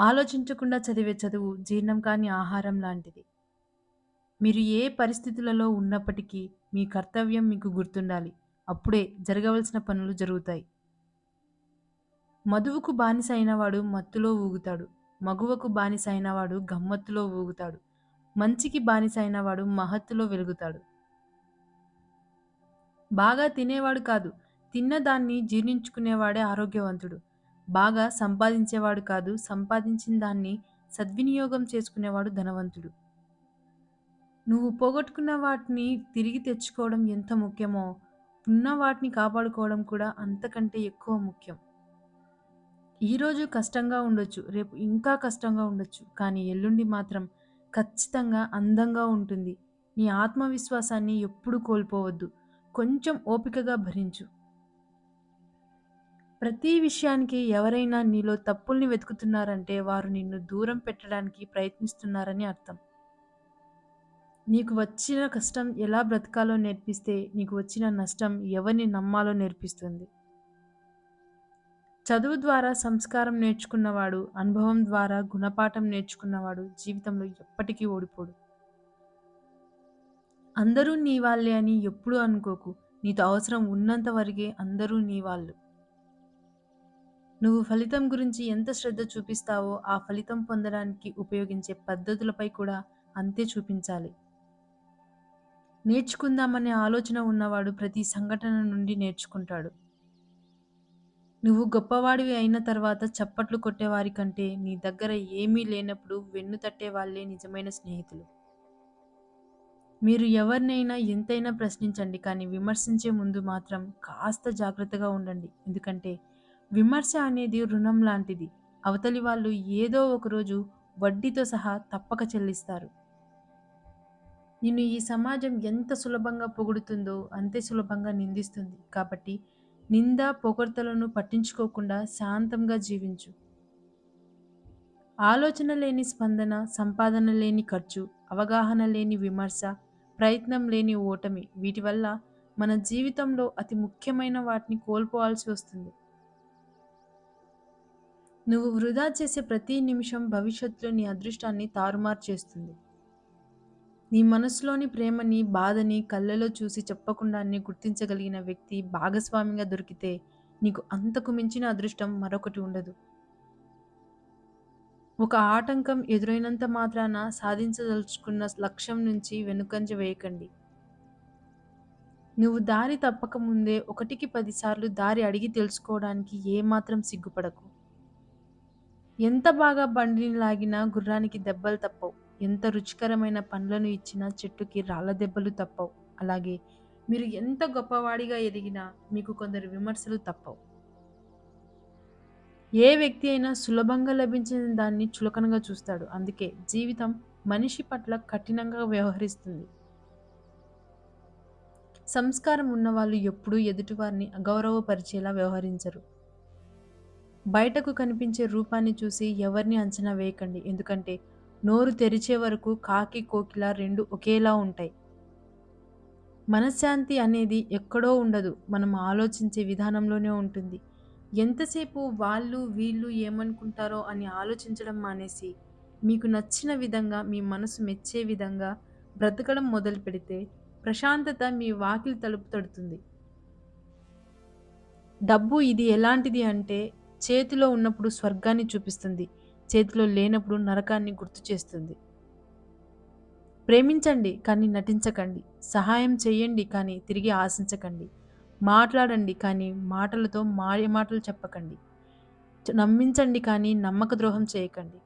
ఆలోచించకుండా చదివే చదువు జీర్ణం కాని ఆహారం లాంటిది. మీరు ఏ పరిస్థితులలో ఉన్నప్పటికీ మీ కర్తవ్యం మీకు గుర్తుండాలి. అప్పుడే జరగవలసిన పనులు జరుగుతాయి. మదువకు బానిస అయినవాడు మత్తులో ఊగుతాడు. మగువకు బానిస అయినవాడు గమ్మత్తులో ఊగుతాడు. మంచికి బానిస అయినవాడు మహత్తులో వెలుగుతాడు. బాగా తినేవాడు కాదు, తిన్న దాన్ని జీర్ణించుకునేవాడే ఆరోగ్యవంతుడు. బాగా సంపాదించేవాడు కాదు, సంపాదించిన దాన్ని సద్వినియోగం చేసుకునేవాడు ధనవంతుడు. నువ్వు పోగొట్టుకున్న వాటిని తిరిగి తెచ్చుకోవడం ఎంత ముఖ్యమో, ఉన్న వాటిని కాపాడుకోవడం కూడా అంతకంటే ఎక్కువ ముఖ్యం. ఈరోజు కష్టంగా ఉండొచ్చు, రేపు ఇంకా కష్టంగా ఉండొచ్చు. కానీ ఎల్లుండి మాత్రం ఖచ్చితంగా అందంగా ఉంటుంది. నీ ఆత్మవిశ్వాసాన్ని ఎప్పుడూ కోల్పోవద్దు. కొంచెం ఓపికగా భరించు. ప్రతి విషయానికి ఎవరైనా నీలో తప్పుల్ని వెతుకుతున్నారంటే వారు నిన్ను దూరం పెట్టడానికి ప్రయత్నిస్తున్నారని అర్థం. నీకు వచ్చిన కష్టం ఎలా బ్రతకాలో నేర్పిస్తే నీకు వచ్చిన నష్టం ఎవరిని నమ్మాలో నేర్పిస్తుంది. చదువు ద్వారా సంస్కారం నేర్చుకున్నవాడు, అనుభవం ద్వారా గుణపాఠం నేర్చుకున్నవాడు జీవితంలో ఎప్పటికీ ఓడిపోడు. అందరూ నీ వాళ్ళే అని ఎప్పుడూ అనుకోకు. నీతో అవసరం ఉన్నంత వరకే అందరూ నీ వాళ్ళు. నువ్వు ఫలితం గురించి ఎంత శ్రద్ధ చూపిస్తావో ఆ ఫలితం పొందడానికి ఉపయోగించే పద్ధతులపై కూడా అంతే చూపించాలి. నేర్చుకుందామనే ఆలోచన ఉన్నవాడు ప్రతి సంఘటన నుండి నేర్చుకుంటాడు. నువ్వు గొప్పవాడివి అయిన తర్వాత చప్పట్లు కొట్టేవారి కంటే నీ దగ్గర ఏమీ లేనప్పుడు వెన్ను తట్టే వాళ్ళే నిజమైన స్నేహితులు. మీరు ఎవరినైనా ఎంతైనా ప్రశ్నించండి, కానీ విమర్శించే ముందు మాత్రం కాస్త జాగ్రత్తగా ఉండండి. ఎందుకంటే విమర్శ అనేది రుణం లాంటిది. అవతలి వాళ్ళు ఏదో ఒకరోజు వడ్డీతో సహా తప్పక చెల్లిస్తారు. నిన్ను ఈ సమాజం ఎంత సులభంగా పొగుడుతుందో అంతే సులభంగా నిందిస్తుంది. కాబట్టి నింద, పొగడ్తలను పట్టించుకోకుండా శాంతంగా జీవించు. ఆలోచన లేని స్పందన, సంపాదన లేని ఖర్చు, అవగాహన లేని విమర్శ, ప్రయత్నం లేని ఓటమి, వీటి వల్ల మన జీవితంలో అతి ముఖ్యమైన వాటిని కోల్పోవాల్సి వస్తుంది. నువ్వు వృధా చేసే ప్రతి నిమిషం భవిష్యత్తులో నీ అదృష్టాన్ని తారుమారు చేస్తుంది. నీ మనసులోని ప్రేమని, బాధని కళ్ళలో చూసి చెప్పకుండానే గుర్తించగలిగిన వ్యక్తి భాగస్వామిగా దొరికితే నీకు అంతకు మించిన అదృష్టం మరొకటి ఉండదు. ఒక ఆటంకం ఎదురైనంత మాత్రాన సాధించదలుచుకున్న లక్ష్యం నుంచి వెనుకంజ వేయకండి. నువ్వు దారి తప్పక ముందే 1కి 10 సార్లు దారి అడిగి తెలుసుకోవడానికి ఏమాత్రం సిగ్గుపడకు. ఎంత బాగా బండిని లాగినా గుర్రానికి దెబ్బలు తప్పవు. ఎంత రుచికరమైన పండ్లను ఇచ్చినా చెట్టుకి రాళ్ళ దెబ్బలు తప్పవు. అలాగే మీరు ఎంత గొప్పవాడిగా ఎదిగినా మీకు కొందరు విమర్శలు తప్పవు. ఏ వ్యక్తి అయినా సులభంగా లభించిన దాన్ని చులకనగా చూస్తాడు. అందుకే జీవితం మనిషి పట్ల కఠినంగా వ్యవహరిస్తుంది. సంస్కారం ఉన్నవాళ్ళు ఎప్పుడూ ఎదుటివారిని అగౌరవపరిచేలా వ్యవహరించరు. బయటకు కనిపించే రూపాన్ని చూసి ఎవరిని అంచనా వేయకండి. ఎందుకంటే నోరు తెరిచే వరకు కాకి, కోకిల రెండు ఒకేలా ఉంటాయి. మనశ్శాంతి అనేది ఎక్కడో ఉండదు. మనం ఆలోచించే విధానంలోనే ఉంటుంది. ఎంతసేపు వాళ్ళు, వీళ్ళు ఏమనుకుంటారో అని ఆలోచించడం మానేసి, మీకు నచ్చిన విధంగా, మీ మనసు మెచ్చే విధంగా బ్రతకడం మొదలుపెడితే ప్రశాంతత మీ వాకిలి తలుపు తడుతుంది. డబ్బు ఇది ఎలాంటిది అంటే చేతిలో ఉన్నప్పుడు స్వర్గాన్ని చూపిస్తుంది. చేతిలో లేనప్పుడు నరకాన్ని గుర్తు చేస్తుంది. ప్రేమించండి కానీ నటించకండి. సహాయం చేయండి కానీ తిరిగి ఆశించకండి. మాట్లాడండి కానీ మాటలతో మాయమాటలు చెప్పకండి. నమ్మించండి కానీ నమ్మక ద్రోహం చేయకండి.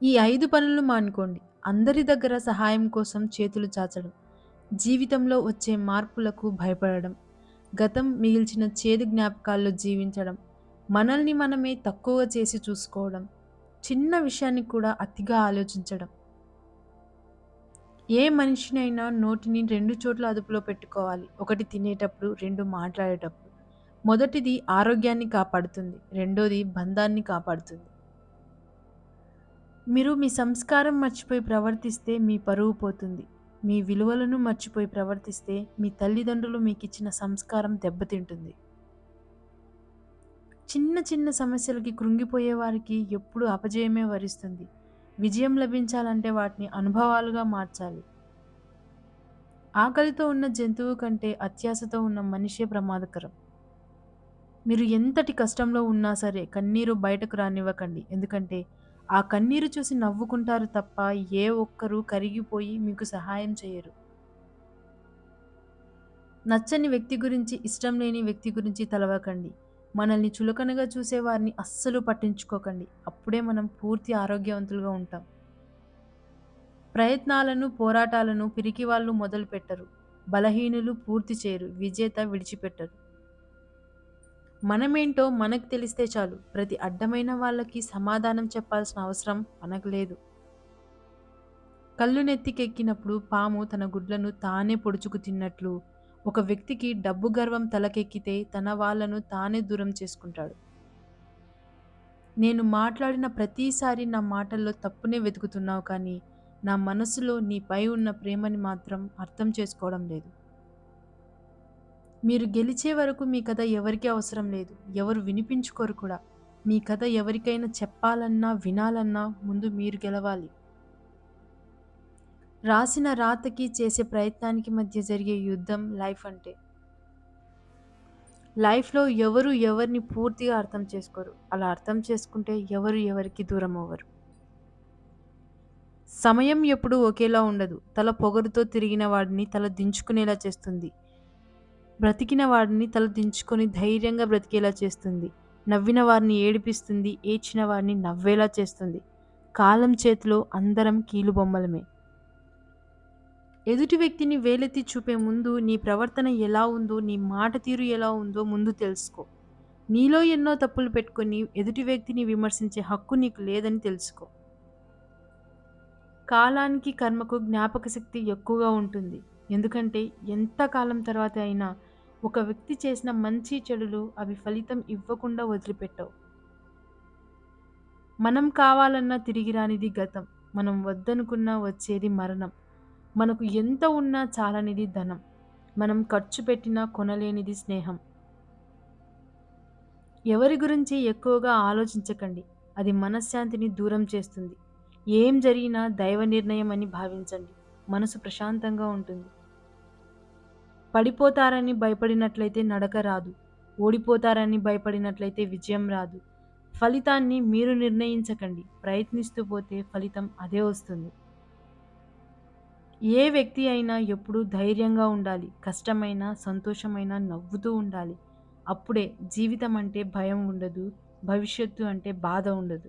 ఈ 5 పనులు మానుకోండి. అందరి దగ్గర సహాయం కోసం చేతులు చాచడం. జీవితంలో వచ్చే మార్పులకు భయపడడం. గతం మిగిల్చిన చేదు జ్ఞాపకాల్లో జీవించడం. మనల్ని మనమే తక్కువగా చేసి చూసుకోవడం. చిన్న విషయాన్ని కూడా అతిగా ఆలోచించడం. ఏ మనిషినైనా నోటిని 2 చోట్ల అదుపులో పెట్టుకోవాలి. ఒకటి తినేటప్పుడు, 2 మాట్లాడేటప్పుడు. మొదటిది ఆరోగ్యాన్ని కాపాడుతుంది. రెండోది బంధాన్ని కాపాడుతుంది. మీరు మీ సంస్కారం మర్చిపోయి ప్రవర్తిస్తే మీ పరువు పోతుంది. మీ విలువలను మర్చిపోయి ప్రవర్తిస్తే మీ తల్లిదండ్రులు మీకిచ్చిన సంస్కారం దెబ్బతింటుంది. చిన్న చిన్న సమస్యలకి కృంగిపోయే వారికి ఎప్పుడూ అపజయమే వరిస్తుంది. విజయం లభించాలంటే వాటిని అనుభవాలుగా మార్చాలి. ఆకలితో ఉన్న జంతువు కంటే అత్యాశతో ఉన్న మనిషే ప్రమాదకరం. మీరు ఎంతటి కష్టంలో ఉన్నా సరే కన్నీరు బయటకు రానివ్వకండి. ఎందుకంటే ఆ కన్నీరు చూసి నవ్వుకుంటారు తప్ప ఏ ఒక్కరు కరిగిపోయి మీకు సహాయం చేయరు. నచ్చని వ్యక్తి గురించి, ఇష్టం లేని వ్యక్తి గురించి తలవకండి. మనల్ని చులకనగా చూసే వారిని అస్సలు పట్టించుకోకండి. అప్పుడే మనం పూర్తి ఆరోగ్యవంతులుగా ఉంటాం. ప్రయత్నాలను, పోరాటాలను పిరికివాళ్ళు మొదలుపెట్టరు. బలహీనులు పూర్తి చేయరు. విజేత విడిచిపెట్టరు. మనమేంటో మనకు తెలిస్తే చాలు. ప్రతి అడ్డమైన వాళ్ళకి సమాధానం చెప్పాల్సిన అవసరం మనకు లేదు. కళ్ళు నెత్తికెక్కినప్పుడు పాము తన గుడ్లను తానే పొడుచుకు తిన్నట్లు, ఒక వ్యక్తికి డబ్బు గర్వం తలకెక్కితే తన వాళ్ళను తానే దూరం చేసుకుంటాడు. నేను మాట్లాడిన ప్రతిసారి నా మాటల్లో తప్పునే వెతుకుతున్నావు కానీ, నా మనసులో నీపై ఉన్న ప్రేమని మాత్రం అర్థం చేసుకోవడం లేదు. మీరు గెలిచే వరకు మీ కథ ఎవరికీ అవసరం లేదు. ఎవరు వినిపించుకోరు కూడా. మీ కథ ఎవరికైనా చెప్పాలన్నా, వినాలన్నా ముందు మీరు గెలవాలి. రాసిన రాతకి, చేసే ప్రయత్నానికి మధ్య జరిగే యుద్ధం లైఫ్ అంటే. లైఫ్‌లో ఎవరు ఎవరిని పూర్తిగా అర్థం చేసుకోరు. అలా అర్థం చేసుకుంటే ఎవరు ఎవరికి దూరం అవ్వరు. సమయం ఎప్పుడూ ఒకేలా ఉండదు. తల పొగరుతో తిరిగిన వాడిని తల దించుకునేలా చేస్తుంది. బ్రతికిన వాడిని తల దించుకొని ధైర్యంగా బ్రతికేలా చేస్తుంది. నవ్విన వారిని ఏడిపిస్తుంది. ఏడ్చిన వారిని నవ్వేలా చేస్తుంది. కాలం చేతిలో అందరం కీలుబొమ్మలమే. ఎదుటి వ్యక్తిని వేలెత్తి చూపే ముందు నీ ప్రవర్తన ఎలా ఉందో, నీ మాట తీరు ఎలా ఉందో ముందు తెలుసుకో. నీలో ఎన్నో తప్పులు పెట్టుకొని ఎదుటి వ్యక్తిని విమర్శించే హక్కు నీకు లేదని తెలుసుకో. కాలానికి, కర్మకు జ్ఞాపకశక్తి ఎక్కువగా ఉంటుంది. ఎందుకంటే ఎంత కాలం తర్వాత అయినా ఒక వ్యక్తి చేసిన మంచి చెడులు అవి ఫలితం ఇవ్వకుండా వదిలిపెట్టవు. మనం కావాలన్నా తిరిగి రానిది గతం. మనం వద్దనుకున్నా వచ్చేది మరణం. మనకు ఎంత ఉన్నా చాలనిది ధనం. మనం ఖర్చు పెట్టినా కొనలేనిది స్నేహం. ఎవరి గురించి ఎక్కువగా ఆలోచించకండి. అది మనశ్శాంతిని దూరం చేస్తుంది. ఏం జరిగినా దైవ నిర్ణయం అని భావించండి. మనసు ప్రశాంతంగా ఉంటుంది. పడిపోతారని భయపడినట్లయితే నడక రాదు. ఓడిపోతారని భయపడినట్లయితే విజయం రాదు. ఫలితాన్ని మీరు నిర్ణయించకండి. ప్రయత్నిస్తూ పోతే ఫలితం అదే వస్తుంది. ఏ వ్యక్తి అయినా ఎప్పుడూ ధైర్యంగా ఉండాలి. కష్టమైనా, సంతోషమైనా నవ్వుతూ ఉండాలి. అప్పుడే జీవితం అంటే భయం ఉండదు. భవిష్యత్తు అంటే బాధ ఉండదు.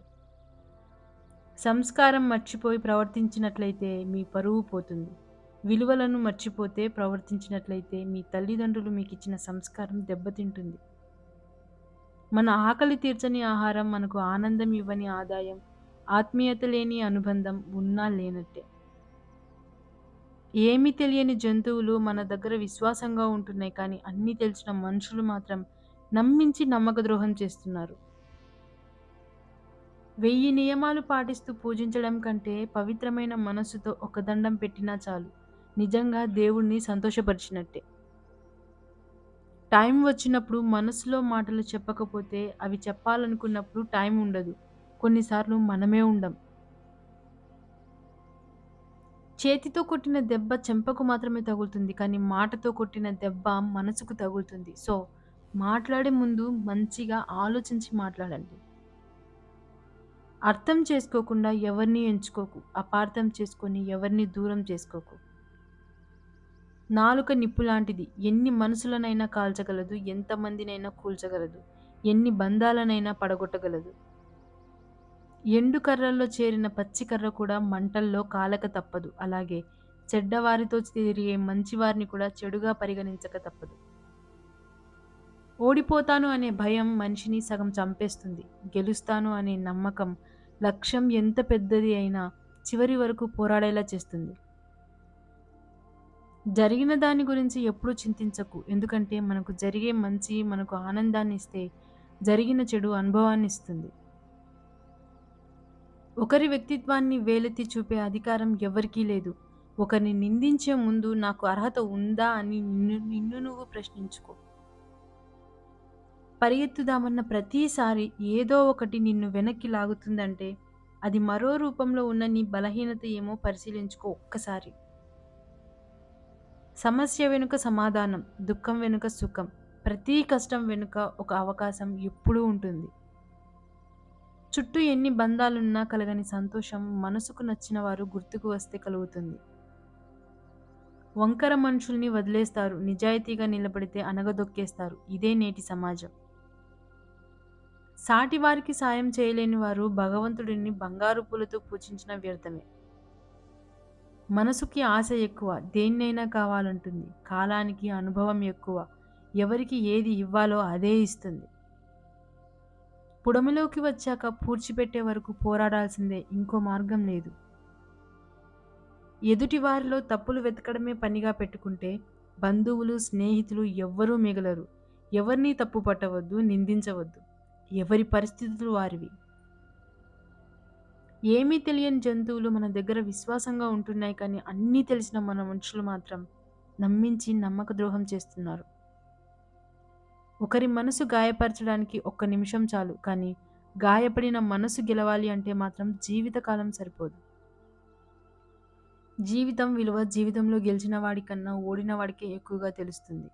సంస్కారం మర్చిపోయి ప్రవర్తించినట్లయితే మీ పరువు పోతుంది. విలువలను మర్చిపోతే ప్రవర్తించినట్లయితే మీ తల్లిదండ్రులు మీకిచ్చిన సంస్కారం దెబ్బతింటుంది. మన ఆకలి తీర్చని ఆహారం, మనకు ఆనందం ఇవ్వని ఆదాయం, ఆత్మీయత లేని అనుబంధం ఉన్నా లేనట్టే. ఏమీ తెలియని జంతువులు మన దగ్గర విశ్వాసంగా ఉంటున్నాయి కానీ అన్నీ తెలిసిన మనుషులు మాత్రం నమ్మించి నమ్మకద్రోహం చేస్తున్నారు. 1000 నియమాలు పాటిస్తూ పూజించడం కంటే పవిత్రమైన మనస్సుతో ఒక దండం పెట్టినా చాలు. నిజంగా దేవుణ్ణి సంతోషపరిచినట్టే. టైం వచ్చినప్పుడు మనసులో మాటలు చెప్పకపోతే అవి చెప్పాలనుకున్నప్పుడు టైం ఉండదు. కొన్నిసార్లు మనమే ఉండం. చేతితో కొట్టిన దెబ్బ చెంపకు మాత్రమే తగులుతుంది. కానీ మాటతో కొట్టిన దెబ్బ మనసుకు తగులుతుంది. సో, మాట్లాడే ముందు మంచిగా ఆలోచించి మాట్లాడండి. అర్థం చేసుకోకుండా ఎవరిని ఎంచుకోకు. అపార్థం చేసుకొని ఎవరిని దూరం చేసుకోకు. నాలుక నిప్పులాంటిది. ఎన్ని మనసులనైనా కాల్చగలదు. ఎంతమందినైనా కూల్చగలదు. ఎన్ని బంధాలనైనా పడగొట్టగలదు. ఎండు కర్రల్లో చేరిన పచ్చి కర్ర కూడా మంటల్లో కాలక తప్పదు. అలాగే చెడ్డవారితో తిరిగే మంచివారిని కూడా చెడుగా పరిగణించక తప్పదు. ఓడిపోతాను అనే భయం మనిషిని సగం చంపేస్తుంది. గెలుస్తాను అనే నమ్మకం లక్ష్యం ఎంత పెద్దది అయినా చివరి వరకు పోరాడేలా చేస్తుంది. జరిగిన దాని గురించి ఎప్పుడూ చింతించకు. ఎందుకంటే మనకు జరిగే మంచి మనకు ఆనందాన్ని ఇస్తే, జరిగిన చెడు అనుభవాన్ని ఇస్తుంది. ఒకరి వ్యక్తిత్వాన్ని వేలెత్తి చూపే అధికారం ఎవరికీ లేదు. ఒకరిని నిందించే ముందు నాకు అర్హత ఉందా అని నిన్ను నిన్ను నువ్వు ప్రశ్నించుకో. పరిగెత్తుదామన్న ప్రతిసారి ఏదో ఒకటి నిన్ను వెనక్కి లాగుతుందంటే, అది మరో రూపంలో ఉన్న నీ బలహీనత ఏమో పరిశీలించుకో ఒక్కసారి. సమస్య వెనుక సమాధానం, దుఃఖం వెనుక సుఖం, ప్రతి కష్టం వెనుక ఒక అవకాశం ఎప్పుడూ ఉంటుంది. చుట్టూ ఎన్ని బంధాలున్నా కలగని సంతోషం మనసుకు నచ్చిన వారు గుర్తుకు వస్తే కలుగుతుంది. వంకర మనుషుల్ని వదిలేస్తారు, నిజాయితీగా నిలబడితే అణగదొక్కేస్తారు. ఇదే నేటి సమాజం. సాటి వారికి సాయం చేయలేని వారు భగవంతుడిని బంగారు పూలతో పూజించిన వ్యర్థమే. మనసుకి ఆశ ఎక్కువ, దేన్నైనా కావాలంటుంది. కాలానికి అనుభవం ఎక్కువ, ఎవరికి ఏది ఇవ్వాలో అదే ఇస్తుంది. పుడమిలోకి వచ్చాక పూడ్చిపెట్టే వరకు పోరాడాల్సిందే, ఇంకో మార్గం లేదు. ఎదుటి వారిలో తప్పులు వెతకడమే పనిగా పెట్టుకుంటే బంధువులు, స్నేహితులు ఎవ్వరూ మిగలరు. ఎవరినీ తప్పు పట్టవద్దు, నిందించవద్దు. ఎవరి పరిస్థితులు వారివి. ఏమీ తెలియని జంతువులు మన దగ్గర విశ్వాసంగా ఉంటున్నాయి కానీ అన్నీ తెలిసిన మన మనుషులు మాత్రం నమ్మించి నమ్మక ద్రోహం చేస్తున్నారు. ఒకరి మనసు గాయపరచడానికి ఒక్క నిమిషం చాలు, కానీ గాయపడిన మనసు గెలవాలి అంటే మాత్రం జీవితకాలం సరిపోదు. జీవితం విలువ జీవితంలో గెలిచిన వాడి కన్నా ఓడిన వాడికే ఎక్కువగా తెలుస్తుంది.